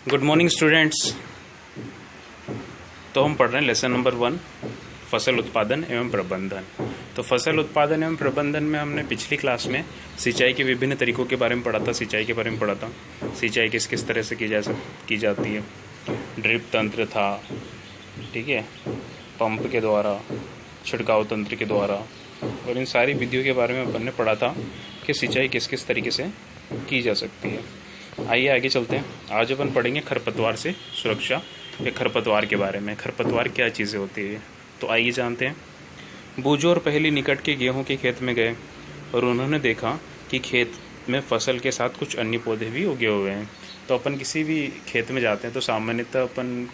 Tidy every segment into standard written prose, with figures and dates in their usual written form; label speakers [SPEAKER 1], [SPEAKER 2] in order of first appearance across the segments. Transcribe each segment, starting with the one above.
[SPEAKER 1] Good morning students. तो हम पढ़ रहे हैं लेसन नंबर 1 फसल उत्पादन एवं प्रबंधन। तो फसल उत्पादन एवं प्रबंधन में हमने पिछली क्लास में सिंचाई के विभिन्न तरीकों के बारे में पढ़ा था। सिंचाई के बारे में पढ़ा था, सिंचाई किस किस तरह से की जाती है। ड्रिप तंत्र था, ठीक है, पंप के द्वारा, छिड़काव तंत्र के द्वारा, और इन सारी विधियों के बारे में अपन ने पढ़ा था कि सिंचाई किस किस तरीके से की जा सकती है। आइए आगे चलते हैं। आज अपन पढ़ेंगे खरपतवार से सुरक्षा या खरपतवार के बारे में। खरपतवार क्या चीज़ें होती है, तो आइए जानते हैं। बूझो और पहली निकट के गेहूं के खेत में गए और उन्होंने देखा कि खेत में फसल के साथ कुछ अन्य पौधे भी उगे हुए हैं। तो अपन किसी भी खेत में जाते हैं तो सामान्यतः अपन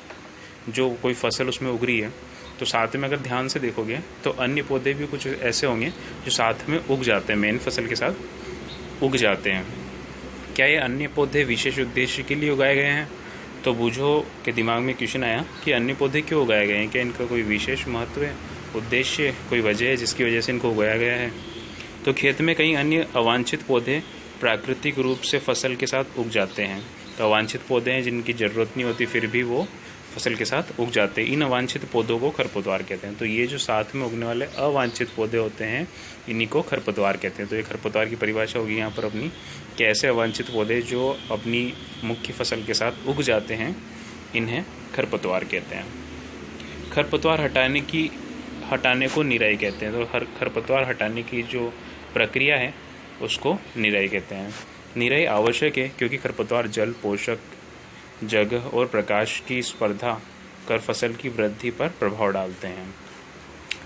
[SPEAKER 1] जो कोई फसल उसमें उग रही है तो साथ में अगर ध्यान से देखोगे तो अन्य पौधे भी कुछ ऐसे होंगे जो साथ में उग जाते हैं, मेन फसल के साथ उग जाते हैं। क्या ये अन्य पौधे विशेष उद्देश्य के लिए उगाए गए हैं? तो बूझो के दिमाग में क्वेश्चन आया कि अन्य पौधे क्यों उगाए गए हैं, क्या इनका कोई विशेष महत्व है, उद्देश्य, कोई वजह है जिसकी वजह से इनको उगाया गया है? तो खेत में कई अन्य अवांछित पौधे प्राकृतिक रूप से फसल के साथ उग जाते हैं। तो अवांछित पौधे हैं जिनकी ज़रूरत नहीं होती फिर भी वो फसल के साथ उग जाते हैं। इन अवांछित पौधों को खरपतवार कहते हैं। तो ये जो साथ में उगने वाले अवांछित पौधे होते हैं इन्हीं को खरपतवार कहते हैं। तो ये खरपतवार की परिभाषा होगी यहाँ पर अपनी, कि ऐसे अवांछित पौधे जो अपनी मुख्य फसल के साथ उग जाते हैं इन्हें खरपतवार कहते हैं। खरपतवार हटाने को निराई कहते हैं। तो खरपतवार हटाने की जो प्रक्रिया है उसको निराई कहते हैं। निराई आवश्यक है क्योंकि खरपतवार जल, पोषक, जगह और प्रकाश की स्पर्धा कर फसल की वृद्धि पर प्रभाव डालते हैं।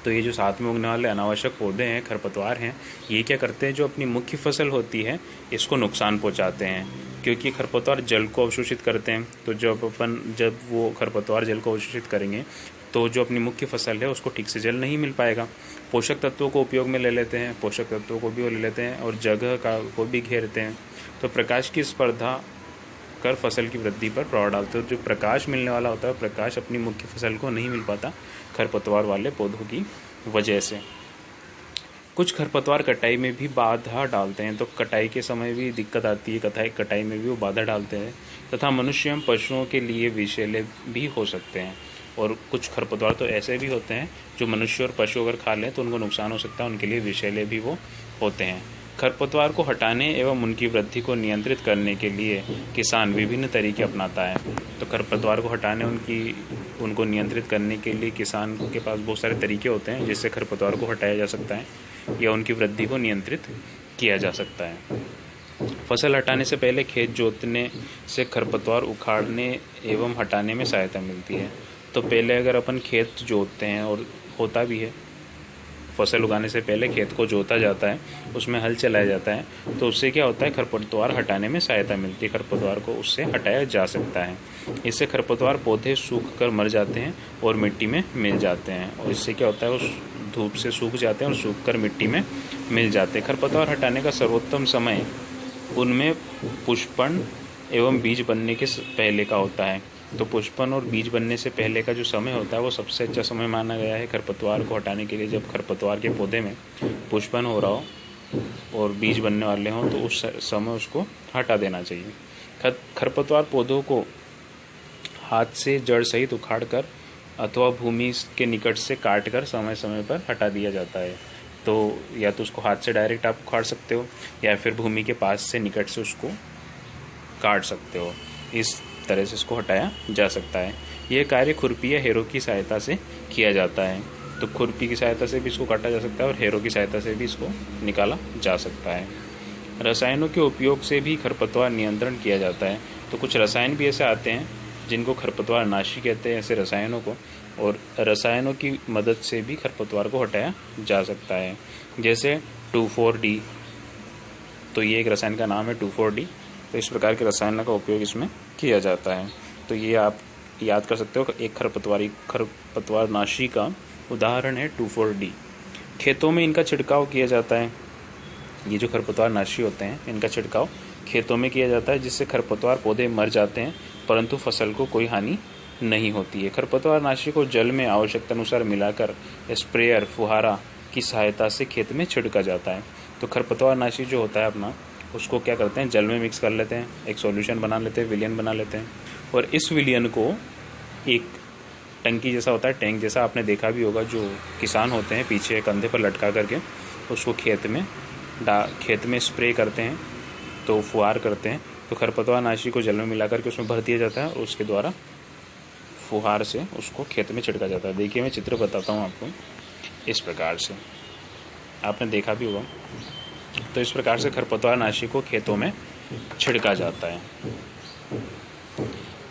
[SPEAKER 1] तो ये जो साथ में उगने वाले अनावश्यक पौधे हैं, खरपतवार हैं, ये क्या करते हैं, जो अपनी मुख्य फसल होती है इसको नुकसान पहुंचाते हैं। क्योंकि खरपतवार जल को अवशोषित करते हैं। तो जब वो खरपतवार जल को अवशोषित करेंगे तो जो अपनी मुख्य फसल है उसको ठीक से जल नहीं मिल पाएगा। पोषक तत्वों को उपयोग में ले लेते हैं, पोषक तत्वों को भी वो ले लेते हैं और जगह को भी घेरते हैं। तो प्रकाश की स्पर्धा कर फसल की वृद्धि पर प्रभाव डालते हैं। जो प्रकाश मिलने वाला होता है, प्रकाश अपनी मुख्य फसल को नहीं मिल पाता खरपतवार वाले पौधों की वजह से। कुछ खरपतवार कटाई में भी बाधा डालते हैं। तो कटाई के समय भी दिक्कत आती है, कटाई में भी वो बाधा डालते हैं। तथा मनुष्य एवं पशुओं के लिए विषैले भी हो सकते हैं। और कुछ खरपतवार तो ऐसे भी होते हैं जो मनुष्य और पशु अगर खा लें तो उनको नुकसान हो सकता है, उनके लिए विषैले भी वो होते हैं। खरपतवार को हटाने एवं उनकी वृद्धि को नियंत्रित करने के लिए किसान विभिन्न तरीके अपनाता है। तो खरपतवार को हटाने उनको नियंत्रित करने के लिए किसान के पास बहुत सारे तरीके होते हैं जिससे खरपतवार को हटाया जा सकता है या उनकी वृद्धि को नियंत्रित किया जा सकता है। फसल हटाने से पहले खेत जोतने से खरपतवार उखाड़ने एवं हटाने में सहायता मिलती है। तो पहले अगर अपन खेत जोतते हैं, और होता भी है, फसल उगाने से पहले खेत को जोता जाता है, उसमें हल चलाया जाता है, तो उससे क्या होता है, खरपतवार हटाने में सहायता मिलती है। खरपतवार को उससे हटाया जा सकता है। इससे खरपतवार पौधे सूख कर मर जाते हैं और मिट्टी में मिल जाते हैं। और इससे क्या होता है, उस धूप से सूख जाते हैं और सूख कर मिट्टी में मिल जाते हैं। खरपतवार हटाने का सर्वोत्तम समय उनमें पुष्पन एवं बीज बनने के पहले का होता है। तो पुष्पन और बीज बनने से पहले का जो समय होता है वो सबसे अच्छा समय माना गया है खरपतवार को हटाने के लिए। जब खरपतवार के पौधे में पुष्पन हो रहा हो और बीज बनने वाले हों तो उस समय उसको हटा देना चाहिए। खरपतवार पौधों को हाथ से जड़ सहित उखाड़ कर अथवा भूमि के निकट से काट कर समय समय पर हटा दिया जाता है। तो या तो उसको हाथ से डायरेक्ट आप उखाड़ सकते हो या फिर भूमि के पास से निकट से उसको काट सकते हो। इस तरह से इसको हटाया जा सकता है। यह कार्य खुरपी या हेरों की सहायता से किया जाता है। तो खुरपी की सहायता से भी इसको काटा जा सकता है और हेरों की सहायता से भी इसको निकाला जा सकता है। रसायनों के उपयोग से भी खरपतवार नियंत्रण किया जाता है। तो कुछ रसायन भी ऐसे आते हैं जिनको खरपतवार नाशी कहते हैं, ऐसे रसायनों को, और रसायनों की मदद से भी खरपतवार को हटाया जा सकता है। जैसे 2,4-D, तो ये एक रसायन का नाम है 2,4-D। तो इस प्रकार के रसायनों का उपयोग इसमें किया जाता है। तो ये आप याद कर सकते हो, एक खरपतवार नाशी का उदाहरण है 2,4-D। खेतों में इनका छिड़काव किया जाता है। ये जो खरपतवार नाशी होते हैं इनका छिड़काव खेतों में किया जाता है जिससे खरपतवार पौधे मर जाते हैं परंतु फसल को कोई हानि नहीं होती है। खरपतवार नाशी को जल में आवश्यकता अनुसार मिलाकर स्प्रेयर, फुहारा की सहायता से खेत में छिड़का जाता है। तो खरपतवार नाशी जो होता है अपना, उसको क्या करते हैं, जल में मिक्स कर लेते हैं, एक सॉल्यूशन बना लेते हैं, विलयन बना लेते हैं। और इस विलयन को एक टंकी जैसा होता है, टैंक जैसा, आपने देखा भी होगा, जो किसान होते हैं पीछे कंधे पर लटका करके उसको खेत में स्प्रे करते हैं, तो फुहार करते हैं, तो खरपतवार नाशी को जल में मिला करके उसमें भर दिया जाता है और उसके द्वारा फुहार से उसको खेत में छिड़का जाता है। देखिए मैं चित्र बताता हूँ आपको, इस प्रकार से आपने देखा भी होगा। तो इस प्रकार से खरपतवार नाशी को खेतों में छिड़का जाता है।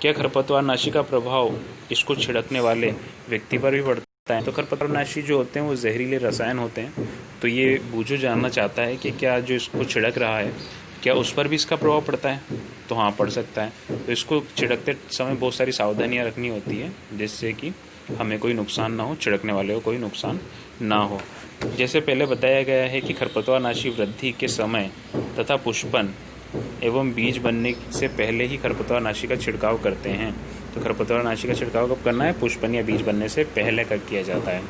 [SPEAKER 1] क्या खरपतवार नाशी का प्रभाव इसको छिड़कने वाले व्यक्ति पर भी पड़ता है? तो खरपतवार नाशी जो होते हैं वो जहरीले रसायन होते हैं। तो ये बूझो जानना चाहता है कि क्या जो इसको छिड़क रहा है क्या उस पर भी इसका प्रभाव पड़ता है? तो हाँ, पड़ सकता है। तो इसको छिड़कते समय बहुत सारी सावधानियां रखनी होती है, जिससे कि हमें कोई नुकसान ना हो, छिड़कने वाले को कोई नुकसान ना हो। जैसे पहले बताया गया है कि खरपतवार नाशी वृद्धि के समय तथा पुष्पन एवं बीज बनने से पहले ही खरपतवार नाशी का छिड़काव करते हैं। तो खरपतवार नाशी का छिड़काव कब करना है? पुष्पन या बीज बनने से पहले किया जाता है।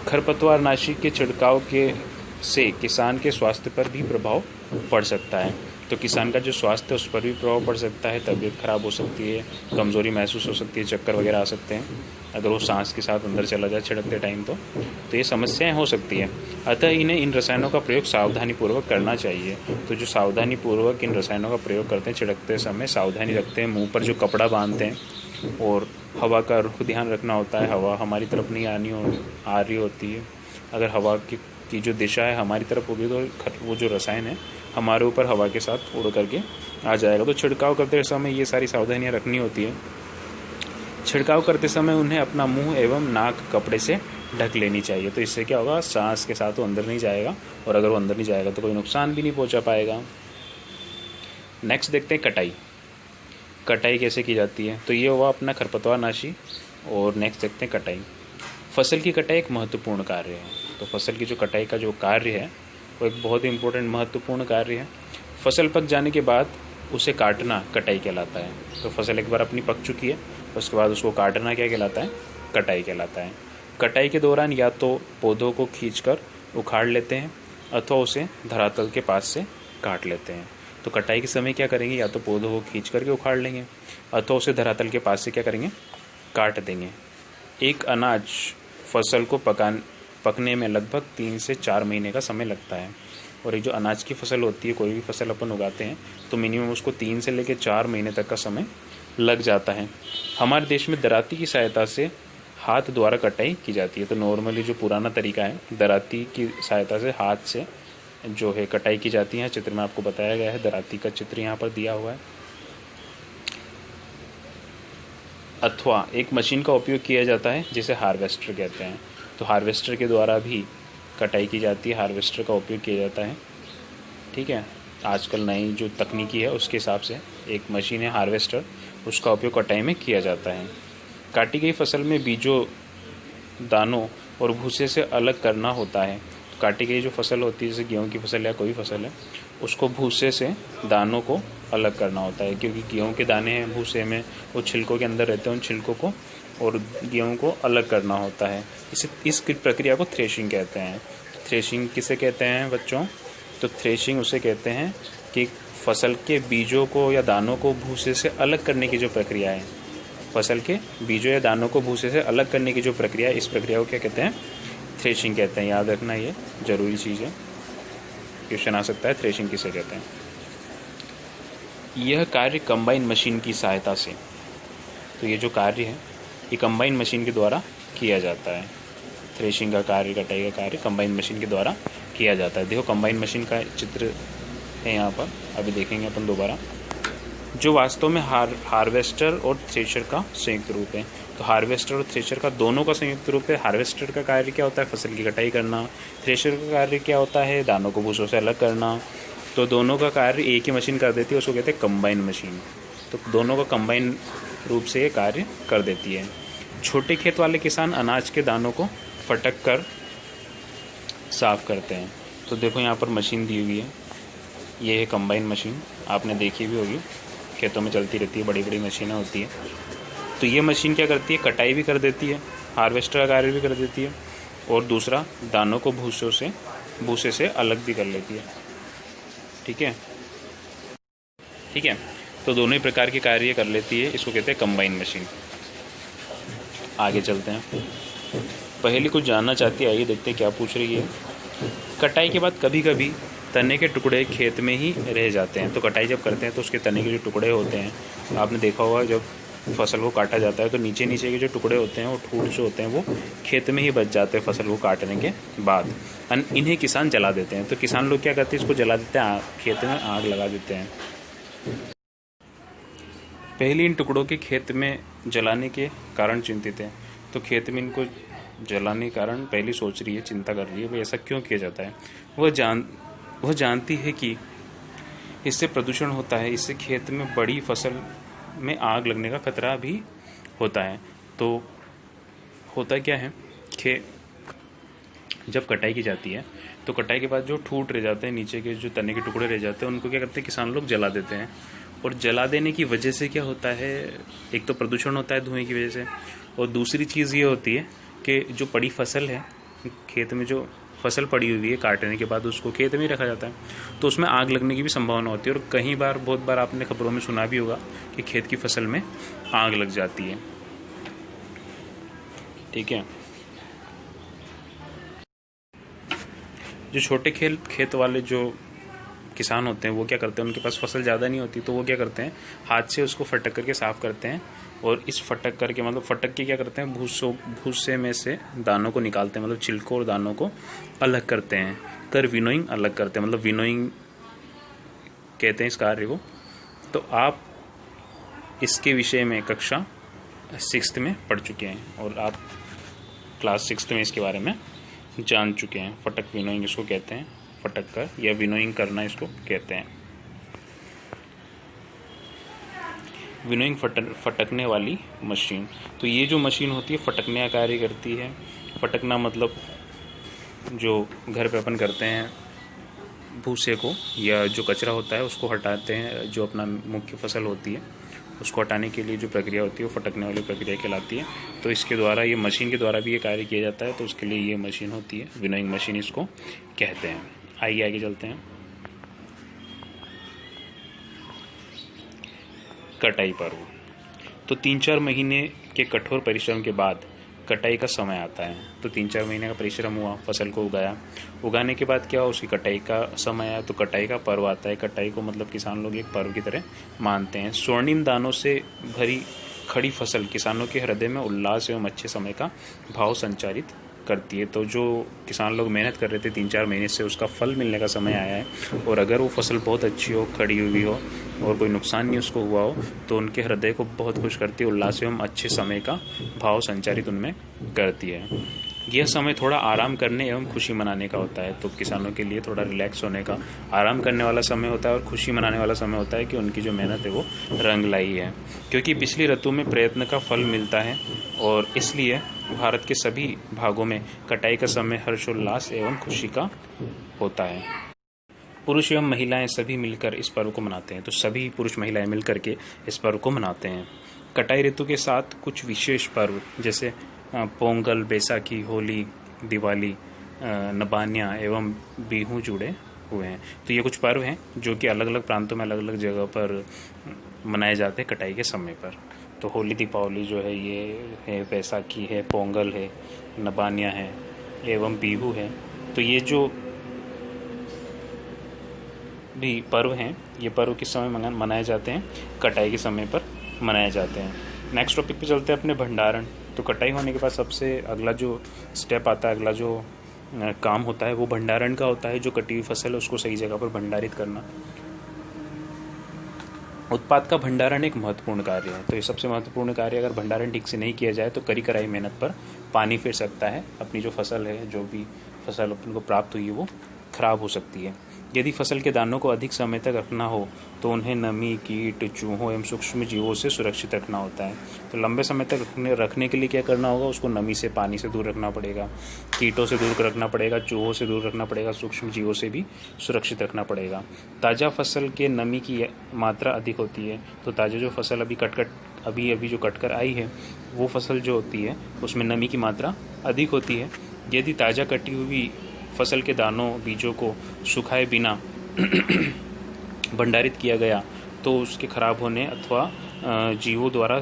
[SPEAKER 1] खरपतवार नाशी के छिड़काव से किसान के स्वास्थ्य पर भी प्रभाव पड़ सकता है। तो किसान का जो स्वास्थ्य है उस पर भी प्रभाव पड़ सकता है, तबीयत खराब हो सकती है, कमज़ोरी महसूस हो सकती है, चक्कर वगैरह आ सकते हैं अगर वो सांस के साथ अंदर चला जाए छिड़कते टाइम। तो ये समस्याएं हो सकती है। अतः इन्हें इन रसायनों का प्रयोग सावधानीपूर्वक करना चाहिए। तो जो सावधानीपूर्वक इन रसायनों का प्रयोग करते हैं, छिड़कते समय सावधानी रखते हैं, मुँह पर जो कपड़ा बांधते हैं और हवा का रुख ध्यान रखना होता है। हवा हमारी तरफ नहीं आ रही होती है। अगर हवा की जो दिशा है हमारी तरफ होगी तो वो जो रसायन है हमारे ऊपर हवा के साथ उड़ करके आ जाएगा। तो छिड़काव करते समय ये सारी सावधानियां रखनी होती है। छिड़काव करते समय उन्हें अपना मुंह एवं नाक कपड़े से ढक लेनी चाहिए। तो इससे क्या होगा, सांस के साथ वो अंदर नहीं जाएगा, और अगर वो अंदर नहीं जाएगा तो कोई नुकसान भी नहीं पहुंचा पाएगा। नेक्स्ट देखते हैं कटाई। कटाई कैसे की जाती है? तो ये हुआ अपना खरपतवार नाशी। और नेक्स्ट देखते हैं कटाई। फसल की कटाई एक महत्वपूर्ण कार्य है। तो फसल की जो कटाई का जो कार्य है वो एक बहुत ही इम्पोर्टेंट महत्वपूर्ण कार्य है। फसल पक जाने के बाद उसे काटना कटाई कहलाता है। तो फसल एक बार अपनी पक चुकी है, उसके बाद उसको काटना क्या कहलाता है? कटाई कहलाता है। कटाई के दौरान या तो पौधों को खींचकर उखाड़ लेते हैं अथवा उसे धरातल के पास से काट लेते हैं। तो कटाई के समय क्या करेंगे? या तो पौधों को खींच करके उखाड़ लेंगे अथवा उसे धरातल के पास से क्या करेंगे? काट देंगे। एक अनाज फसल को पकने में लगभग 3 से 4 महीने का समय लगता है। और एक जो अनाज की फसल होती है, कोई भी फसल अपन उगाते हैं तो मिनिमम उसको 3 से लेकर 4 महीने तक का समय लग जाता है। हमारे देश में दराती की सहायता से हाथ द्वारा कटाई की जाती है। तो नॉर्मली जो पुराना तरीका है, दराती की सहायता से हाथ से जो है कटाई की जाती है। चित्र में आपको बताया गया है, दराती का चित्र यहाँ पर दिया हुआ है। अथवा एक मशीन का उपयोग किया जाता है जिसे हार्वेस्टर कहते हैं। तो हार्वेस्टर के द्वारा भी कटाई की जाती है, हार्वेस्टर का उपयोग किया जाता है। ठीक है, आजकल नई जो तकनीकी है उसके हिसाब से एक मशीन है हार्वेस्टर, उसका उपयोग कटाई में किया जाता है। काटी गई फसल में बीजों, दानों और भूसे से अलग करना होता है। तो काटी गई जो फसल होती है, जैसे गेहूँ की फसल या कोई फसल है, उसको भूसे से दानों को अलग करना होता है, क्योंकि गेहूँ के दाने हैं भूसे में, वो छिलकों के अंदर रहते हैं, उन छिलकों को और गेहूँ को अलग करना होता है। इस प्रक्रिया को थ्रेशिंग कहते हैं। थ्रेशिंग किसे कहते हैं बच्चों? तो थ्रेशिंग उसे कहते हैं कि फसल के बीजों को या दानों को भूसे से अलग करने की जो प्रक्रिया है, फसल के बीजों या दानों को भूसे से अलग करने की जो प्रक्रिया है, इस प्रक्रिया को क्या कहते हैं? थ्रेशिंग कहते हैं। याद रखना, ये जरूरी चीज़ है, क्वेश्चन आ सकता है, थ्रेशिंग किसे कहते हैं। यह कार्य कंबाइन मशीन की सहायता से, तो ये जो कार्य है ये कंबाइन मशीन के द्वारा किया जाता है। थ्रेशिंग का कार्य, कटाई का कार्य कंबाइन मशीन के द्वारा किया जाता है। देखो कंबाइन मशीन का चित्र है यहाँ पर, अभी देखेंगे अपन दोबारा, जो वास्तव में हार्वेस्टर और थ्रेशर का संयुक्त रूप है। तो हार्वेस्टर और थ्रेशर का दोनों का संयुक्त रूप है। हार्वेस्टर का कार्य क्या होता है? फसल की कटाई करना। थ्रेशर का कार्य क्या होता है? दानों को भूसों से अलग करना। तो दोनों का कार्य एक ही मशीन कर देती है, उसको कहते हैं कंबाइन मशीन। तो दोनों का कंबाइन रूप से ये कार्य कर देती है। छोटे खेत वाले किसान अनाज के दानों को फटक कर साफ करते हैं। तो देखो यहाँ पर मशीन दी हुई है, ये है कंबाइन मशीन, आपने देखी भी होगी, खेतों में चलती रहती है, बड़ी बड़ी मशीनें होती है। तो ये मशीन क्या करती है? कटाई भी कर देती है, हार्वेस्टर का कार्य भी कर देती है, और दूसरा दानों को भूसे से अलग भी कर लेती है। ठीक है। तो दोनों ही प्रकार के कार्य कर लेती है, इसको कहते हैं कंबाइन मशीन। आगे चलते हैं। पहली कुछ जानना चाहती है, आइए देखते हैं क्या पूछ रही है। कटाई के बाद कभी कभी तने के टुकड़े खेत में ही रह जाते हैं। तो कटाई जब करते हैं तो उसके तने के जो टुकड़े होते हैं, आपने देखा होगा जब फसल को काटा जाता है तो नीचे नीचे के जो टुकड़े होते हैं, वो ठूठ जो होते हैं, वो खेत में ही बच जाते हैं फसल को काटने के बाद। इन्हें किसान जला देते हैं। तो किसान लोग क्या करते हैं, इसको जला देते हैं, खेत में आग लगा देते हैं। पहले इन टुकड़ों के खेत में जलाने के कारण चिंतित है। तो खेत में इनको जलाने के कारण पहले सोच रही है, चिंता कर रही है, भाई ऐसा क्यों किया जाता है। वह जानती है कि इससे प्रदूषण होता है, इससे खेत में बड़ी फसल में आग लगने का खतरा भी होता है। तो होता क्या है कि जब कटाई की जाती है तो कटाई के बाद जो ठूठ रह जाते हैं, नीचे के जो तने के टुकड़े रह जाते हैं, उनको क्या करते हैं किसान लोग जला देते हैं। और जला देने की वजह से क्या होता है, एक तो प्रदूषण होता है धुएं की वजह से, और दूसरी चीज़ ये होती है कि जो पड़ी फसल है, खेत में जो फसल पड़ी हुई है काटने के बाद उसको खेत में ही रखा जाता है, तो उसमें आग लगने की भी संभावना होती है। और कई बार, बहुत बार आपने खबरों में सुना भी होगा कि खेत की फसल में आग लग जाती है। ठीक है। जो छोटे खेत वाले जो किसान होते हैं वो क्या करते हैं, उनके पास फसल ज़्यादा नहीं होती, तो वो क्या करते हैं, हाथ से उसको फटक करके साफ़ करते हैं। और इस फटक करके, मतलब फटक के क्या करते हैं, भूसे में से दानों को निकालते हैं, मतलब छिलकों और दानों को अलग करते हैं, कर विनोइंग अलग करते हैं, मतलब विनोइंग कहते हैं इस कार्य को। तो आप इसके विषय में कक्षा 6th में पढ़ चुके हैं और आप क्लास 6th में इसके बारे में जान चुके हैं। फटक विनोइंग इसको कहते हैं, फटक कर या विनोइंग करना इसको कहते हैं। विनोइंग फटकने वाली मशीन। तो ये जो मशीन होती है फटकने का कार्य करती है। फटकना मतलब जो घर पे अपन करते हैं, भूसे को या जो कचरा होता है उसको हटाते हैं, जो अपना मुख्य फसल होती है उसको हटाने के लिए जो प्रक्रिया होती है वो फटकने वाली प्रक्रिया कहलाती है। तो इसके द्वारा, ये मशीन के द्वारा भी ये कार्य किया जाता है, तो उसके लिए ये मशीन होती है, विनोइंग मशीन इसको कहते हैं। आइए आगे चलते हैं। कटाई पर्व। तो 3-4 महीने के कठोर परिश्रम के बाद कटाई का समय आता है। तो 3-4 महीने का परिश्रम हुआ, फसल को उगाया, उगाने के बाद क्या हुआ, उसकी कटाई का समय आया, तो कटाई का पर्व आता है। कटाई को मतलब किसान लोग एक पर्व की तरह मानते हैं। स्वर्णिम दानों से भरी खड़ी फसल किसानों के हृदय में उल्लास एवं अच्छे समय का भाव संचारित करती है। तो जो किसान लोग मेहनत कर रहे थे 3-4 महीने से, उसका फल मिलने का समय आया है। और अगर वो फसल बहुत अच्छी हो, खड़ी हुई हो और कोई नुकसान नहीं उसको हुआ हो, तो उनके हृदय को बहुत खुश करती है, उल्लास एवं अच्छे समय का भाव संचारित उनमें करती है। यह समय थोड़ा आराम करने एवं खुशी मनाने का होता है। तो किसानों के लिए थोड़ा रिलैक्स होने का, आराम करने वाला समय होता है और खुशी मनाने वाला समय होता है कि उनकी जो मेहनत है वो रंग लाई है। क्योंकि पिछली ऋतु में प्रयत्न का फल मिलता है और इसलिए भारत के सभी भागों में कटाई का समय हर्षोल्लास एवं खुशी का होता है। पुरुष एवं महिलाएं सभी मिलकर इस पर्व को मनाते हैं। तो सभी पुरुष महिलाएं मिलकर के इस पर्व को मनाते हैं। कटाई ऋतु के साथ कुछ विशेष पर्व जैसे पोंगल, बैसाखी, होली, दिवाली, नबान्या एवं बिहू जुड़े हुए हैं। तो ये कुछ पर्व हैं जो कि अलग अलग प्रांतों में अलग अलग जगह पर मनाए जाते हैं कटाई के समय पर। तो होली, दीपावली जो है ये है, बैसाखी है, पोंगल है, नबान्या है एवं बिहू है। तो ये जो भी पर्व हैं, ये पर्व किस समय मनाए जाते हैं, कटाई के समय पर मनाए जाते हैं। नेक्स्ट टॉपिक पे चलते हैं अपने भंडारण। तो कटाई होने के बाद सबसे अगला जो स्टेप आता है, अगला जो काम होता है वो भंडारण का होता है। जो कटी हुई फसल है उसको सही जगह पर भंडारित करना। उत्पाद का भंडारण एक महत्वपूर्ण कार्य है। तो ये सबसे महत्वपूर्ण कार्य, अगर भंडारण ठीक से नहीं किया जाए तो करी कराई मेहनत पर पानी फिर सकता है। अपनी जो फसल है, जो भी फसल अपन को प्राप्त हुई है वो खराब हो सकती है। यदि फसल के दानों को अधिक समय तक रखना हो तो उन्हें नमी, कीट, चूहों एवं सूक्ष्म जीवों से सुरक्षित रखना होता है। तो लंबे समय तक रखने के लिए क्या करना होगा, उसको नमी से, पानी से दूर रखना पड़ेगा, कीटों से दूर रखना पड़ेगा, चूहों से दूर रखना पड़ेगा, सूक्ष्म जीवों से भी सुरक्षित रखना पड़ेगा। ताज़ा फसल के नमी की मात्रा अधिक होती है। तो ताज़ा जो फसल अभी जो कट कर आई है वो फसल जो होती है उसमें नमी की मात्रा अधिक होती है। यदि ताज़ा कटी हुई फसल के दानों, बीजों को सुखाए बिना भंडारित किया गया तो उसके खराब होने अथवा जीवों द्वारा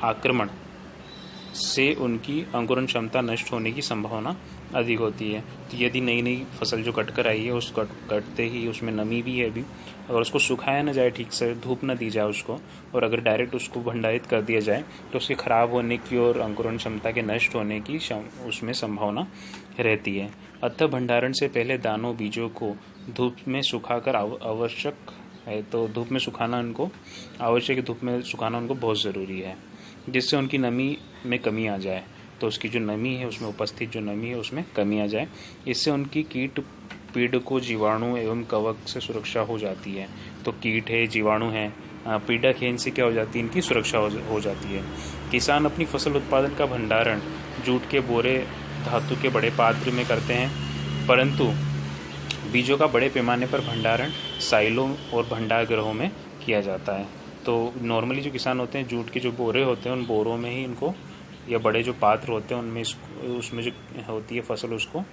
[SPEAKER 1] आक्रमण से उनकी अंकुरण क्षमता नष्ट होने की संभावना अधिक होती है। तो यदि नई नई फसल जो कट कर आई है, उस कटते ही उसमें नमी भी है अभी, अगर उसको सुखाया ना जाए, ठीक से धूप ना दी जाए उसको, और अगर डायरेक्ट उसको भंडारित कर दिया जाए तो उसके खराब होने की और अंकुरण क्षमता के नष्ट होने की उसमें संभावना रहती है। अतः भंडारण से पहले दानों बीजों को धूप में सुखाकर आवश्यक है, तो धूप में सुखाना उनको आवश्यक है, धूप में सुखाना उनको बहुत ज़रूरी है, जिससे उनकी नमी में कमी आ जाए। तो उसकी जो नमी है, उसमें उपस्थित जो नमी है उसमें कमी आ जाए, इससे उनकी कीट पीड़कों जीवाणु एवं कवक से सुरक्षा हो जाती है। तो कीट है, जीवाणु है, पीड़क है, इनसे क्या हो जाती है, इनकी सुरक्षा हो जाती है। किसान अपनी फसल उत्पादन का भंडारण जूट के बोरे, धातु के बड़े पात्र में करते हैं, परंतु बीजों का बड़े पैमाने पर भंडारण साइलों और भंडार गृहों में किया जाता है। तो नॉर्मली जो किसान होते हैं, जूट के जो बोरे होते हैं, उन बोरों में ही इनको, या बड़े जो पात्र होते हैं उनमें उसमें जो होती है फसल, उसको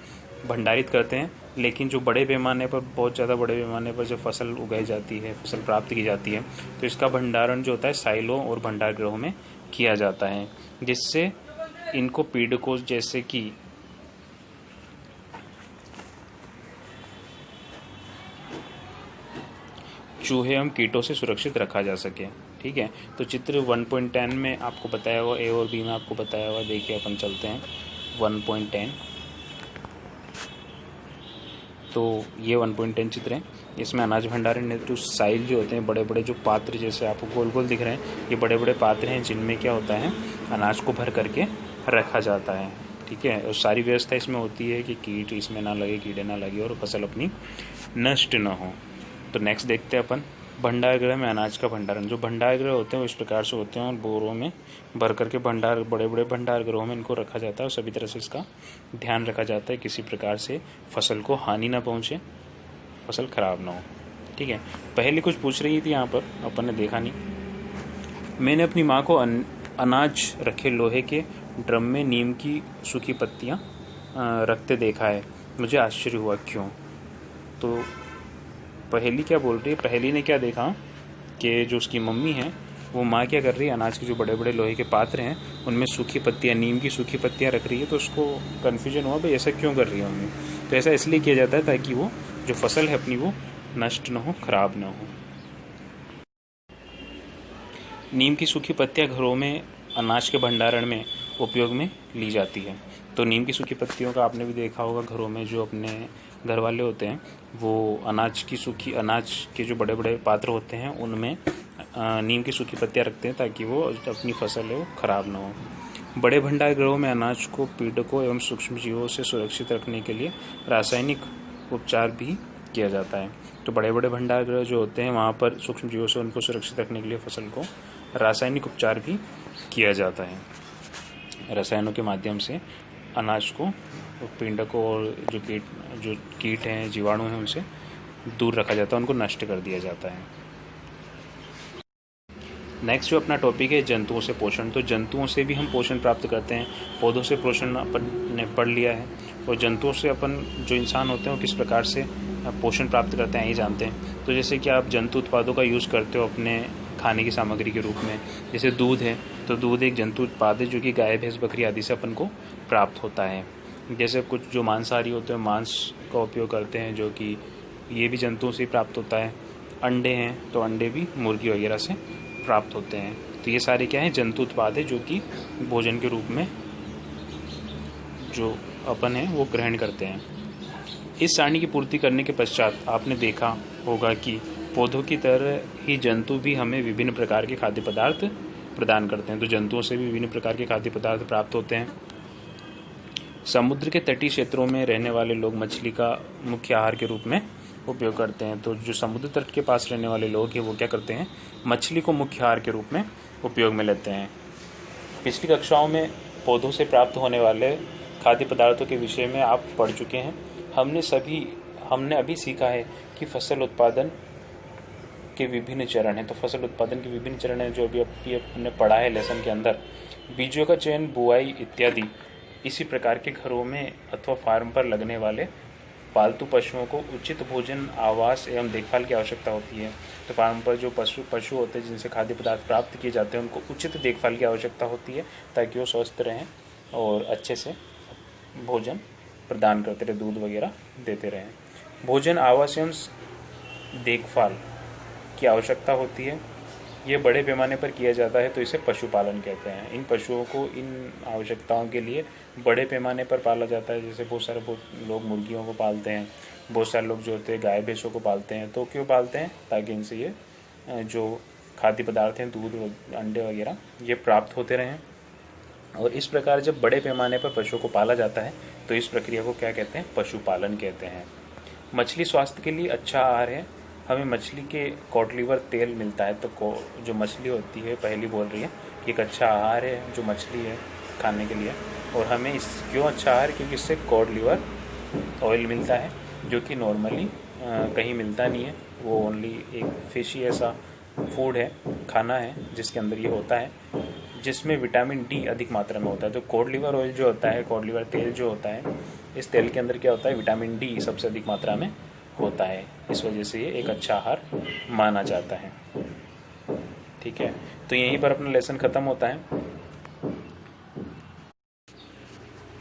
[SPEAKER 1] भंडारित करते हैं। लेकिन जो बड़े पैमाने पर, बहुत ज़्यादा बड़े पैमाने पर जब फसल उगाई जाती है, फसल प्राप्त की जाती है, तो इसका भंडारण जो होता है साइलों और भंडार गृहों में किया जाता है, जिससे इनको पीड़कों जैसे कि चूहे एवं कीटों से सुरक्षित रखा जा सके। ठीक है, तो चित्र 1.10 में आपको बताया हुआ, ए और बी में आपको बताया हुआ, देखिए अपन चलते हैं 1.10। तो ये 1.10 चित्र है, इसमें अनाज भंडारण हेतु साइल जो होते हैं, बड़े बड़े जो पात्र जैसे आपको गोल गोल दिख रहे हैं, ये बड़े बड़े पात्र हैं जिनमें क्या होता है, अनाज को भर करके रखा जाता है। ठीक है, और सारी व्यवस्था इसमें होती है कि कीट इसमें ना लगे, कीड़े ना लगे और फसल अपनी नष्ट ना हो। तो नेक्स्ट देखते हैं अपन भंडार गृह में अनाज का भंडारण। जो भंडार गृह होते हैं वो इस प्रकार से होते हैं, और बोरों में भर करके भंडार, बड़े बड़े भंडार गृहों में इनको रखा जाता है, और सभी तरह से इसका ध्यान रखा जाता है, किसी प्रकार से फसल को हानि ना पहुँचे, फसल खराब ना हो। ठीक है, पहले कुछ पूछ रही थी यहाँ पर, अपन ने देखा नहीं। मैंने अपनी माँ को अनाज रखे लोहे के ड्रम में नीम की सूखी पत्तियाँ रखते देखा है, मुझे आश्चर्य हुआ क्यों। तो पहेली क्या बोल रही है, पहेली ने क्या देखा कि जो उसकी मम्मी है, वो माँ क्या कर रही है, अनाज के जो बड़े बड़े लोहे के पात्र हैं उनमें सूखी पत्तियाँ, नीम की सूखी पत्तियाँ रख रही है। तो उसको कन्फ्यूजन हुआ, भाई ऐसा क्यों कर रही है मम्मी। तो ऐसा इसलिए किया जाता है ताकि वो जो फसल है अपनी वो नष्ट ना हो, खराब ना हो। नीम की सूखी पत्तियाँ घरों में अनाज के भंडारण में उपयोग में ली जाती है। तो नीम की सूखी पत्तियों का आपने भी देखा होगा, घरों में जो अपने घर वाले होते हैं वो अनाज के जो बड़े बड़े पात्र होते हैं उनमें नीम की सूखी पत्तियाँ रखते हैं ताकि वो अपनी फसल है वो खराब ना हो। बड़े भंडार गृहों में अनाज को पीड़कों एवं सूक्ष्म जीवों से सुरक्षित रखने के लिए रासायनिक उपचार भी किया जाता है। तो बड़े बड़े भंडार गृह जो होते हैं वहाँ पर सूक्ष्म जीवों से उनको सुरक्षित रखने के लिए फसल को रासायनिक उपचार भी किया जाता है। रसायनों के माध्यम से अनाज को पीड़कों और जो कीट हैं, जीवाणु हैं, उनसे दूर रखा जाता है, उनको नष्ट कर दिया जाता है। नेक्स्ट जो अपना टॉपिक है जंतुओं से पोषण। तो जंतुओं से भी हम पोषण प्राप्त करते हैं, पौधों से पोषण अपन ने पढ़ लिया है, और जंतुओं से अपन जो इंसान होते हैं वो किस प्रकार से पोषण प्राप्त करते हैं ये जानते हैं। तो जैसे कि आप जंतु उत्पादों का यूज़ करते हो अपने खाने की सामग्री के रूप में, जैसे दूध है, तो दूध एक जंतु उत्पाद है जो कि गाय, भैंस, बकरी आदि से अपन को प्राप्त होता है। जैसे कुछ जो मांसाहारी होते हैं मांस का उपयोग करते हैं, जो कि ये भी जंतुओं से प्राप्त होता है। अंडे हैं तो अंडे भी मुर्गी वगैरह से प्राप्त होते हैं। तो ये सारे क्या हैं, जंतु उत्पाद है जो कि भोजन के रूप में जो अपन है वो ग्रहण करते हैं। इस सारणी की पूर्ति करने के पश्चात आपने देखा होगा कि पौधों की तरह ही जंतु भी हमें विभिन्न प्रकार के खाद्य पदार्थ प्रदान करते हैं। तो जंतुओं से भी विभिन्न प्रकार के खाद्य पदार्थ प्राप्त होते हैं। समुद्र के तटीय क्षेत्रों में रहने वाले लोग मछली का मुख्य आहार के रूप में उपयोग करते हैं। तो जो समुद्र तट के पास रहने वाले लोग हैं वो क्या करते हैं, मछली को मुख्य आहार के रूप में उपयोग में लेते हैं। पिछली कक्षाओं में पौधों से प्राप्त होने वाले खाद्य पदार्थों के विषय में आप पढ़ चुके हैं। हमने अभी सीखा है कि फसल उत्पादन के विभिन्न चरण हैं। तो फसल उत्पादन के विभिन्न चरण हैं जो अभी हमने पढ़ा है लेसन के अंदर। बीजों का चयन, बुआई इत्यादि इसी प्रकार के घरों में अथवा फार्म पर लगने वाले पालतू पशुओं को उचित भोजन, आवास एवं देखभाल की आवश्यकता होती है। तो फार्म पर जो पशु होते हैं जिनसे खाद्य पदार्थ प्राप्त किए जाते हैं उनको उचित देखभाल की आवश्यकता होती है ताकि वो स्वस्थ रहें और अच्छे से भोजन प्रदान करते रहे, दूध वगैरह देते रहें। भोजन, आवास एवं देखभाल की आवश्यकता होती है, ये बड़े पैमाने पर किया जाता है तो इसे पशुपालन कहते हैं। इन पशुओं को इन आवश्यकताओं के लिए बड़े पैमाने पर पाला जाता है। जैसे बहुत लोग मुर्गियों को पालते हैं, बहुत सारे लोग जो होते हैं गाय भैंसों को पालते हैं। तो क्यों पालते हैं? ताकि इनसे ये जो खाद्य पदार्थ हैं, दूध, अंडे वगैरह, ये प्राप्त होते रहें। और इस प्रकार जब बड़े पैमाने पर पशुओं को पाला जाता है तो इस प्रक्रिया को क्या कहते हैं? पशुपालन कहते हैं। मछली स्वास्थ्य के लिए अच्छा आहार है। हमें मछली के कॉड लिवर तेल मिलता है। तो जो मछली होती है, पहली बोल रही है कि एक अच्छा आहार है जो मछली है खाने के लिए। और हमें इस क्यों अच्छा आहार? क्योंकि इससे कॉड लिवर ऑयल मिलता है जो कि नॉर्मली कहीं मिलता नहीं है। वो ओनली एक फिश ही ऐसा फूड है, खाना है जिसके अंदर ये होता है, जिसमें विटामिन डी अधिक मात्रा में होता है। तो कॉड लिवर ऑयल जो होता है, कॉड लिवर तेल जो होता है, इस तेल के अंदर क्या होता है? विटामिन डी सबसे अधिक मात्रा में होता है। इस वजह से ये एक अच्छा आहार माना जाता है। ठीक है, तो यहीं पर अपना लेसन ख़त्म होता है।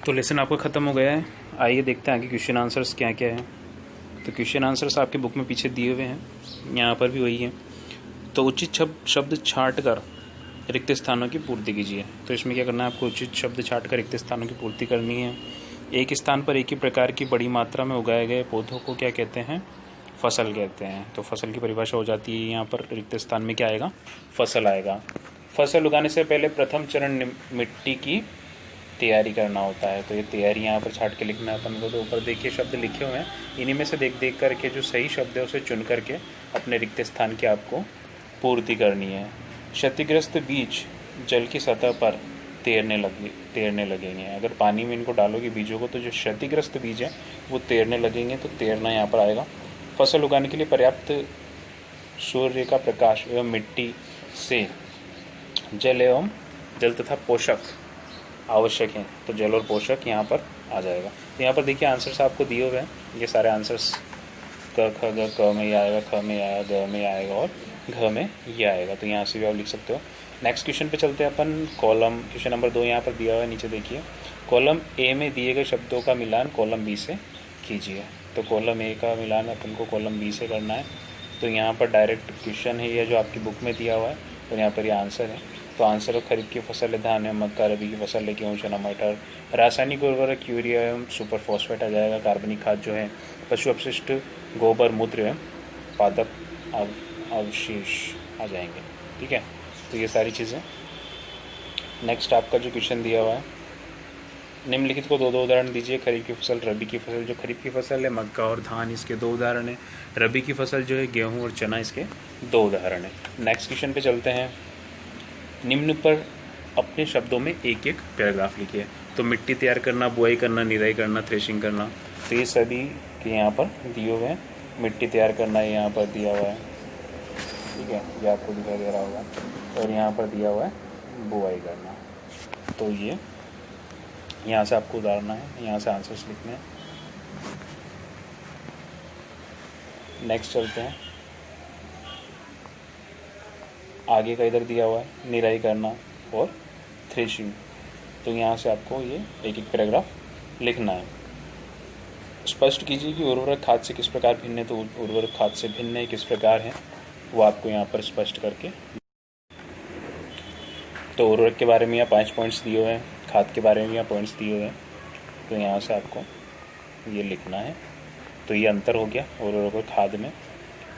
[SPEAKER 1] तो लेसन आपका ख़त्म हो गया है। आइए देखते हैं आगे क्वेश्चन आंसर्स क्या क्या है। तो क्वेश्चन आंसर्स आपके बुक में पीछे दिए हुए हैं, यहाँ पर भी वही है। तो उचित शब्द छाँट कर रिक्त स्थानों की पूर्ति कीजिए। तो इसमें क्या करना है आपको? उचित शब्द छाँट कर रिक्त स्थानों की पूर्ति करनी है। एक स्थान पर एक ही प्रकार की बड़ी मात्रा में उगाए गए पौधों को क्या कहते हैं? फसल कहते हैं। तो फसल की परिभाषा हो जाती है यहाँ पर, रिक्त स्थान में क्या आएगा? फसल आएगा। फसल उगाने से पहले प्रथम चरण मिट्टी की तैयारी करना होता है। तो ये तैयारी यहाँ पर छाट के लिखना है अपन को। तो ऊपर देखिए शब्द लिखे हुए हैं, इन्हीं में से देख करके जो सही शब्द है उसे चुन करके अपने रिक्त स्थान की आपको पूर्ति करनी है। क्षतिग्रस्त बीज जल की सतह पर तैरने लगेंगे। अगर पानी में इनको डालोगे बीजों को तो जो क्षतिग्रस्त बीज है वो तैरने लगेंगे। तो तैरना यहाँ पर आएगा। फसल उगाने के लिए पर्याप्त सूर्य का प्रकाश एवं मिट्टी से जल तथा पोषक आवश्यक हैं। तो जल और पोषक यहाँ पर आ जाएगा। तो यहाँ पर देखिए आंसर्स आपको दिए हुए हैं, ये सारे आंसर्स क ख ग क में ये आएगा, ख में आएगा, ग में आएगा और घ में ये आएगा। तो यहाँ से भी आप लिख सकते हो। नेक्स्ट क्वेश्चन पे चलते हैं अपन। कॉलम क्वेश्चन नंबर 2 यहाँ पर दिया हुआ है, नीचे देखिए। कॉलम ए में दिए गए शब्दों का मिलान कॉलम बी से कीजिए। तो कॉलम ए का मिलान अपन को कॉलम बी से करना है। तो यहाँ पर डायरेक्ट क्वेश्चन है ये जो आपकी बुक में दिया हुआ है, और यहाँ पर ये आंसर है। तो आंसर खरीफ की फसल है धान है, मक्का, रबी की फसल है गेहूँ, चना, मटर। रासायनिक उर्वरक यूरिया एवं सुपर फॉस्फेट आ जाएगा। कार्बनिक खाद जो है पशु अपशिष्ट, गोबर, मूत्र एवं पादप अवशेष आ जाएंगे। ठीक है, तो ये सारी चीज़ें। नेक्स्ट आपका जो क्वेश्चन दिया हुआ है, निम्नलिखित को 2 उदाहरण दीजिए। खरीफ की फसल, रबी की फसल। जो खरीफ की फसल है मक्का और धान, इसके 2 उदाहरण है। रबी की फसल जो है गेहूँ और चना, इसके 2 उदाहरण है। नेक्स्ट क्वेश्चन पे चलते हैं। निम्न पर अपने शब्दों में एक एक पैराग्राफ लिखिए। तो मिट्टी तैयार करना, बुआई करना, निराई करना, थ्रेशिंग करना, तो ये सभी के यहाँ पर दिए हुए हैं। मिट्टी तैयार करना यहाँ पर दिया हुआ है, ठीक है, ये आपको दिखाई दे रहा होगा। और यहाँ पर दिया हुआ है बुआई करना। तो ये यहाँ से आपको उतारना है, यहाँ से आंसर्स लिखने हैं। नेक्स्ट चलते हैं। आगे का इधर दिया हुआ है निराई करना और थ्रेशिंग। तो यहाँ से आपको ये एक एक पैराग्राफ लिखना है। स्पष्ट कीजिए कि उर्वरक खाद से किस प्रकार भिन्न है। तो उर्वरक खाद से भिन्न है किस प्रकार है वो आपको यहाँ पर स्पष्ट करके। तो उर्वरक के बारे में यहाँ 5 पॉइंट्स दिए हुए हैं, खाद के बारे में यहाँ पॉइंट्स दिए हुए हैं। तो यहाँ से आपको ये लिखना है। तो ये अंतर हो गया उर्वरक और खाद में।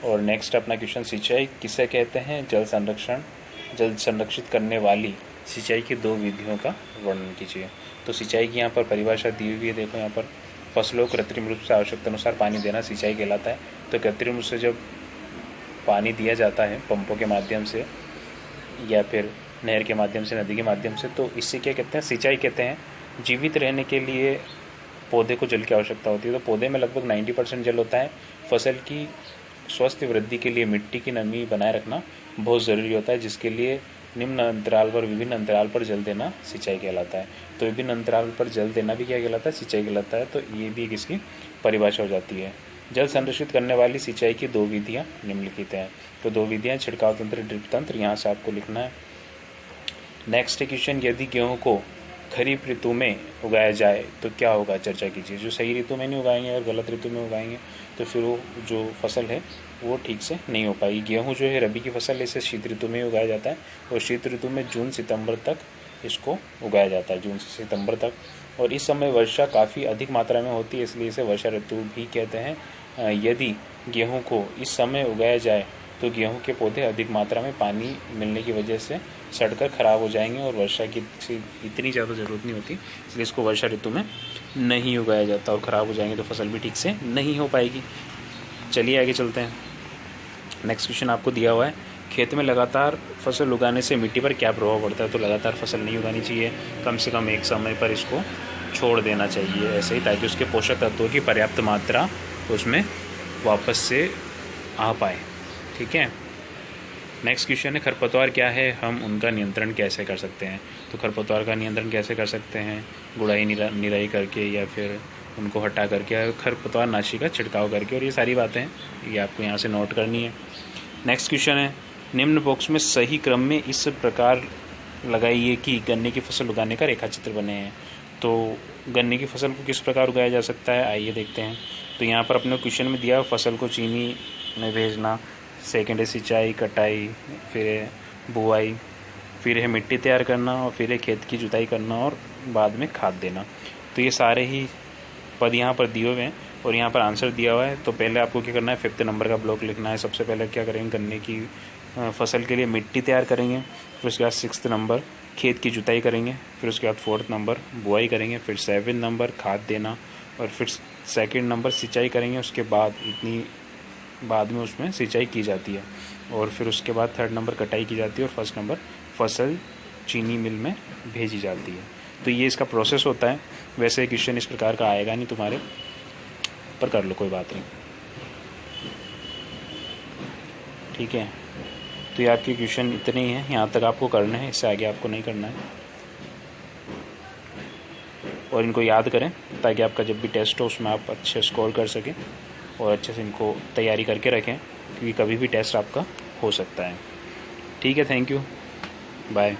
[SPEAKER 1] और नेक्स्ट अपना क्वेश्चन, सिंचाई किसे कहते हैं? जल संरक्षित करने वाली सिंचाई की 2 विधियों का वर्णन कीजिए। तो सिंचाई की यहाँ पर परिभाषा दी हुई है, देखो यहाँ पर। फसलों को कृत्रिम रूप से आवश्यकता अनुसार पानी देना सिंचाई कहलाता है। तो कृत्रिम रूप से जब पानी दिया जाता है पंपों के माध्यम से या फिर नहर के माध्यम से, नदी के माध्यम से, तो इससे क्या कहते हैं? सिंचाई कहते हैं। जीवित रहने के लिए पौधे को जल की आवश्यकता होती है। तो पौधे में लगभग 90% जल होता है। फसल की स्वस्थ वृद्धि के लिए मिट्टी की नमी बनाए रखना बहुत ज़रूरी होता है, जिसके लिए निम्न अंतराल पर, विभिन्न अंतराल पर जल देना सिंचाई कहलाता है। तो विभिन्न अंतराल पर जल देना भी क्या कहलाता है? सिंचाई कहलाता है। तो ये भी इसकी परिभाषा हो जाती है। जल संरक्षित करने वाली सिंचाई की 2 विधियाँ निम्नलिखित हैं। तो 2 विधियाँ, छिड़काव तंत्र, ड्रिप तंत्र, यहाँ से आपको लिखना है। नेक्स्ट क्वेश्चन, यदि गेहूं को खरीफ ऋतु में उगाया जाए तो क्या होगा, चर्चा कीजिए। जो सही ऋतु में नहीं उगाएंगे और गलत ऋतु में उगाएंगे तो फिर वो जो फसल है वो ठीक से नहीं हो पाएगी। गेहूं जो है रबी की फसल है, इसे शीत ऋतु में उगाया जाता है और शीत ऋतु में जून सितंबर तक इसको उगाया जाता है, जून से सितंबर तक। और इस समय वर्षा काफ़ी अधिक मात्रा में होती है, इसलिए इसे वर्षा ऋतु भी कहते हैं। यदि गेहूँ को इस समय उगाया जाए तो गेहूं के पौधे अधिक मात्रा में पानी मिलने की वजह से सड़कर ख़राब हो जाएंगे और वर्षा की इतनी ज़्यादा ज़रूरत नहीं होती, इसलिए इसको वर्षा ऋतु में नहीं उगाया जाता और ख़राब हो जाएंगे तो फसल भी ठीक से नहीं हो पाएगी। चलिए आगे चलते हैं। नेक्स्ट क्वेश्चन आपको दिया हुआ है, खेत में लगातार फसल उगाने से मिट्टी पर क्या प्रभाव पड़ता है। तो लगातार फसल नहीं उगानी चाहिए, कम से कम एक समय पर इसको छोड़ देना चाहिए ऐसे ही, ताकि उसके पोषक तत्वों की पर्याप्त मात्रा उसमें वापस से आ पाए। ठीक है। नेक्स्ट क्वेश्चन है, खरपतवार क्या है, हम उनका नियंत्रण कैसे कर सकते हैं। तो खरपतवार का नियंत्रण कैसे कर सकते हैं, गुड़ाई निराई करके या फिर उनको हटा करके, खरपतवार नाशी का छिड़काव करके, और ये सारी बातें हैं ये आपको यहाँ से नोट करनी है। नेक्स्ट क्वेश्चन है, निम्न बॉक्स में सही क्रम में इस प्रकार लगाइए कि गन्ने की फसल उगाने का रेखाचित्र बने हैं। तो गन्ने की फसल को किस प्रकार उगाया जा सकता है, आइए देखते हैं। तो यहाँ पर अपने क्वेश्चन में दिया फसल को चीनी में भेजना, सेकेंड है सिंचाई, कटाई, फिर है बुआई, फिर है मिट्टी तैयार करना, और फिर है खेत की जुताई करना और बाद में खाद देना। तो ये सारे ही पद यहाँ पर दिए हुए हैं और यहाँ पर आंसर दिया हुआ है। तो पहले आपको क्या करना है, 5th नंबर का ब्लॉक लिखना है। सबसे पहले क्या करेंगे, गन्ने की फसल के लिए मिट्टी तैयार करेंगे, फिर उसके बाद 6th नंबर खेत की जुताई करेंगे, फिर उसके बाद 4th नंबर बुआई करेंगे, फिर 7th नंबर खाद देना, और फिर 2nd नंबर सिंचाई करेंगे। उसके बाद इतनी बाद में उसमें सिंचाई की जाती है, और फिर उसके बाद 3rd नंबर कटाई की जाती है, और 1st नंबर फसल चीनी मिल में भेजी जाती है। तो ये इसका प्रोसेस होता है। वैसे क्वेश्चन इस प्रकार का आएगा नहीं तुम्हारे, पर कर लो, कोई बात नहीं। ठीक है, तो ये आपके क्वेश्चन इतने ही हैं, यहाँ तक आपको करना है, इससे आगे आपको नहीं करना है। और इनको याद करें ताकि आपका जब भी टेस्ट हो उसमें आप अच्छे स्कोर कर सकें, और अच्छे से इनको तैयारी करके रखें, क्योंकि कभी भी टेस्ट आपका हो सकता है। ठीक है, थैंक यू, बाय।